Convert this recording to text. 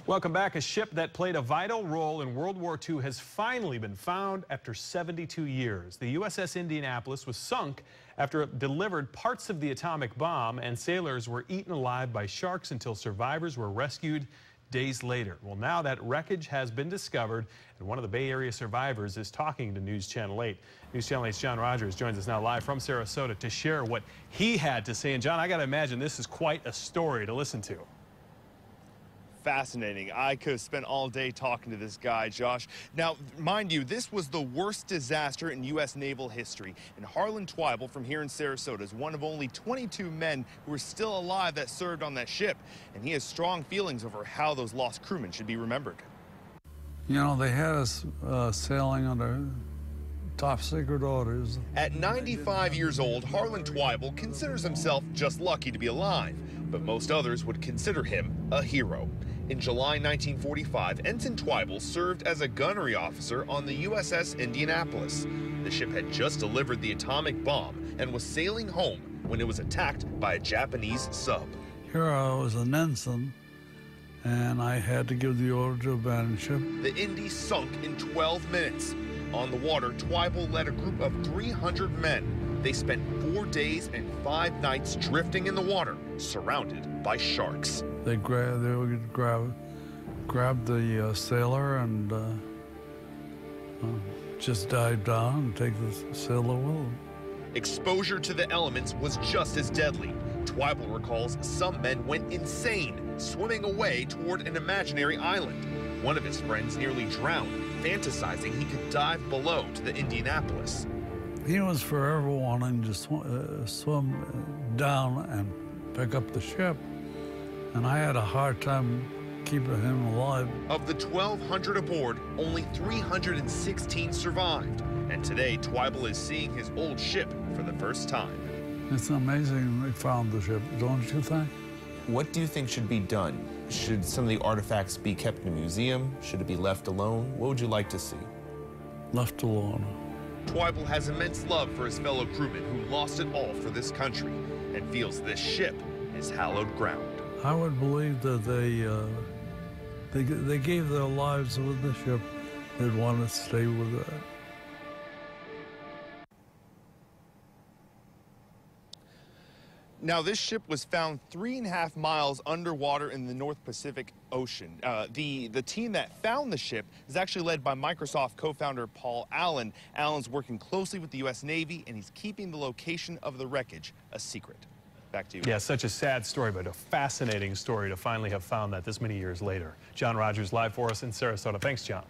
Welcome back. A ship that played a vital role in World War II has finally been found after 72 years. The USS Indianapolis was sunk after it delivered parts of the atomic bomb, and sailors were eaten alive by sharks until survivors were rescued days later. Well, now that wreckage has been discovered, and one of the Bay Area survivors is talking to News Channel 8. News Channel 8's John Rogers joins us now live from Sarasota to share what he had to say. And John, I got to imagine this is quite a story to listen to. Fascinating. I could have spent all day talking to this guy, Josh. Now, mind you, this was the worst disaster in U.S. naval history. And Harlan Twible from here in Sarasota is one of only 22 men who are still alive that served on that ship. And he has strong feelings over how those lost crewmen should be remembered. You know, they had us sailing under top secret orders. At 95 years old, Harlan Twible considers himself just lucky to be alive, but most others would consider him a hero. In July 1945, Ensign Twible served as a gunnery officer on the USS Indianapolis. The ship had just delivered the atomic bomb and was sailing home when it was attacked by a Japanese sub. Here I was an ensign, and I had to give the order to abandon ship. The Indy sunk in 12 minutes. On the water, Twible led a group of 300 men. They spent 4 days and 5 nights drifting in the water, surrounded by sharks. They would grab the sailor and just dive down and take the sailor with them. Exposure to the elements was just as deadly. Twible recalls some men went insane, swimming away toward an imaginary island. One of his friends nearly drowned, fantasizing he could dive below to the Indianapolis. He was forever wanting to swim down and pick up the ship, and I had a hard time keeping him alive. Of the 1,200 aboard, only 316 survived, and today Twible is seeing his old ship for the first time. It's amazing they found the ship, don't you think? What do you think should be done? Should some of the artifacts be kept in a museum? Should it be left alone? What would you like to see? Left alone. Twible has immense love for his fellow crewmen who lost it all for this country and feels this ship is hallowed ground. I would believe that they gave their lives with the ship. They'd want to stay with it. Now, this ship was found 3.5 miles underwater in the North Pacific Ocean. The team that found the ship is actually led by Microsoft co-founder Paul Allen. Allen's working closely with the U.S. Navy, and he's keeping the location of the wreckage a secret. Back to you. Yeah, such a sad story, but a fascinating story to finally have found that this many years later. John Rogers live for us in Sarasota. Thanks, John.